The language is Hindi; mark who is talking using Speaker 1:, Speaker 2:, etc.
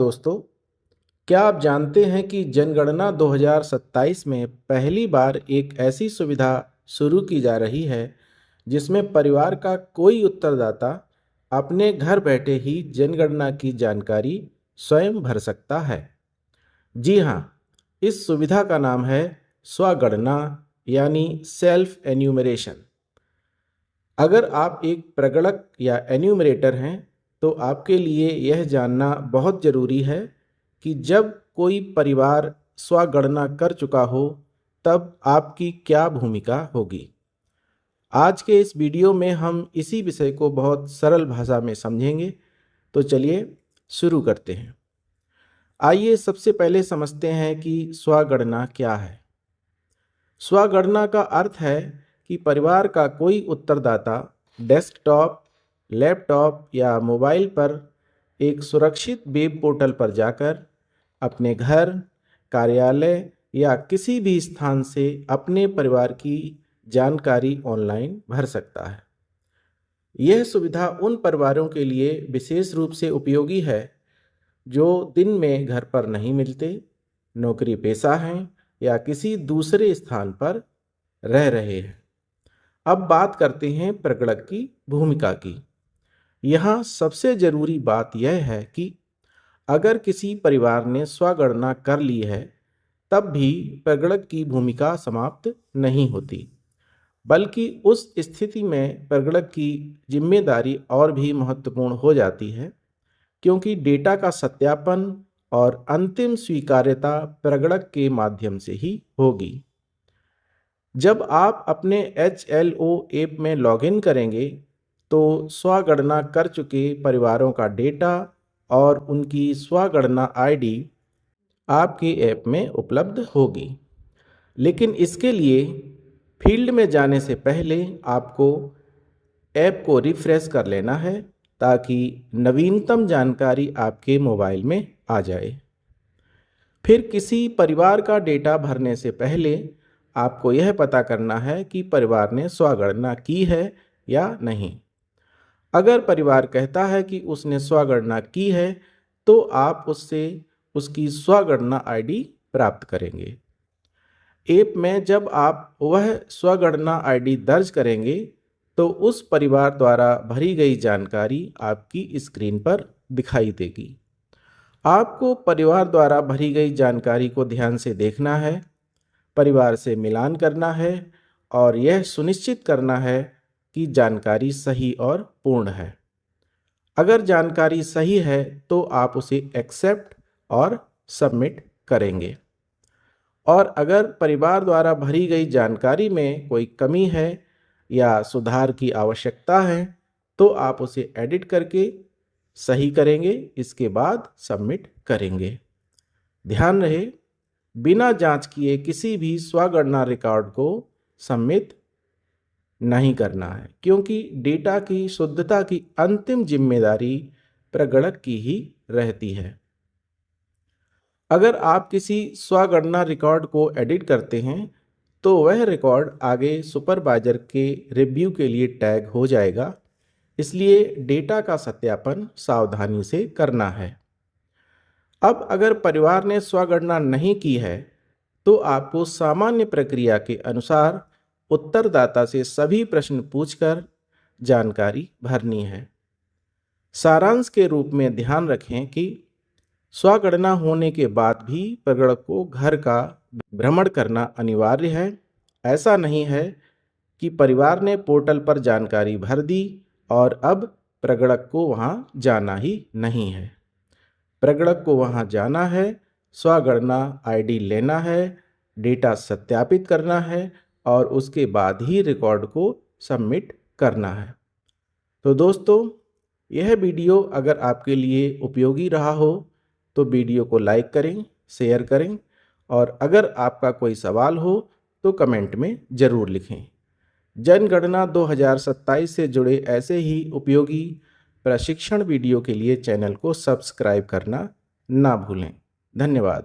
Speaker 1: दोस्तों, क्या आप जानते हैं कि जनगणना 2027 में पहली बार एक ऐसी सुविधा शुरू की जा रही है जिसमें परिवार का कोई उत्तरदाता अपने घर बैठे ही जनगणना की जानकारी स्वयं भर सकता है। जी हाँ, इस सुविधा का नाम है स्वगणना यानी सेल्फ एन्यूमरेशन। अगर आप एक प्रगणक या एन्यूमरेटर हैं तो आपके लिए यह जानना बहुत ज़रूरी है कि जब कोई परिवार स्वगणना कर चुका हो तब आपकी क्या भूमिका होगी। आज के इस वीडियो में हम इसी विषय को बहुत सरल भाषा में समझेंगे। तो चलिए शुरू करते हैं। आइए सबसे पहले समझते हैं कि स्वगणना क्या है। स्वगणना का अर्थ है कि परिवार का कोई उत्तरदाता डेस्कटॉप, लैपटॉप या मोबाइल पर एक सुरक्षित वेब पोर्टल पर जाकर अपने घर, कार्यालय या किसी भी स्थान से अपने परिवार की जानकारी ऑनलाइन भर सकता है। यह सुविधा उन परिवारों के लिए विशेष रूप से उपयोगी है जो दिन में घर पर नहीं मिलते, नौकरी पेशा हैं या किसी दूसरे स्थान पर रह रहे हैं। अब बात करते हैं प्रगणक की भूमिका की। यहाँ सबसे ज़रूरी बात यह है कि अगर किसी परिवार ने स्वगणना कर ली है तब भी प्रगणक की भूमिका समाप्त नहीं होती, बल्कि उस स्थिति में प्रगणक की जिम्मेदारी और भी महत्वपूर्ण हो जाती है, क्योंकि डेटा का सत्यापन और अंतिम स्वीकार्यता प्रगणक के माध्यम से ही होगी। जब आप अपने HLO ऐप में लॉगिन करेंगे तो स्वगणना कर चुके परिवारों का डेटा और उनकी स्वगणना ID आपके ऐप में उपलब्ध होगी। लेकिन इसके लिए फील्ड में जाने से पहले आपको ऐप को रिफ्रेश कर लेना है ताकि नवीनतम जानकारी आपके मोबाइल में आ जाए। फिर किसी परिवार का डेटा भरने से पहले आपको यह पता करना है कि परिवार ने स्वगणना की है या नहीं। अगर परिवार कहता है कि उसने स्वगणना की है तो आप उससे उसकी स्वगणना ID प्राप्त करेंगे। ऐप में जब आप वह स्वगणना ID दर्ज करेंगे तो उस परिवार द्वारा भरी गई जानकारी आपकी स्क्रीन पर दिखाई देगी। आपको परिवार द्वारा भरी गई जानकारी को ध्यान से देखना है, परिवार से मिलान करना है और यह सुनिश्चित करना है कि जानकारी सही और पूर्ण है। अगर जानकारी सही है तो आप उसे एक्सेप्ट और सबमिट करेंगे, और अगर परिवार द्वारा भरी गई जानकारी में कोई कमी है या सुधार की आवश्यकता है तो आप उसे एडिट करके सही करेंगे, इसके बाद सबमिट करेंगे। ध्यान रहे, बिना जांच किए किसी भी स्वगणना रिकॉर्ड को सबमिट नहीं करना है, क्योंकि डेटा की शुद्धता की अंतिम जिम्मेदारी प्रगणक की ही रहती है। अगर आप किसी स्वगणना रिकॉर्ड को एडिट करते हैं तो वह रिकॉर्ड आगे सुपरवाइजर के रिव्यू के लिए टैग हो जाएगा, इसलिए डेटा का सत्यापन सावधानी से करना है। अब अगर परिवार ने स्वगणना नहीं की है तो आपको सामान्य प्रक्रिया के अनुसार उत्तरदाता से सभी प्रश्न पूछकर जानकारी भरनी है। सारांश के रूप में ध्यान रखें कि स्वगणना होने के बाद भी प्रगणक को घर का भ्रमण करना अनिवार्य है। ऐसा नहीं है कि परिवार ने पोर्टल पर जानकारी भर दी और अब प्रगणक को वहां जाना ही नहीं है। प्रगणक को वहां जाना है, स्वगणना ID लेना है, डेटा सत्यापित करना है और उसके बाद ही रिकॉर्ड को सबमिट करना है। तो दोस्तों, यह वीडियो अगर आपके लिए उपयोगी रहा हो तो वीडियो को लाइक करें, शेयर करें और अगर आपका कोई सवाल हो तो कमेंट में ज़रूर लिखें। जनगणना 2027 से जुड़े ऐसे ही उपयोगी प्रशिक्षण वीडियो के लिए चैनल को सब्सक्राइब करना ना भूलें। धन्यवाद।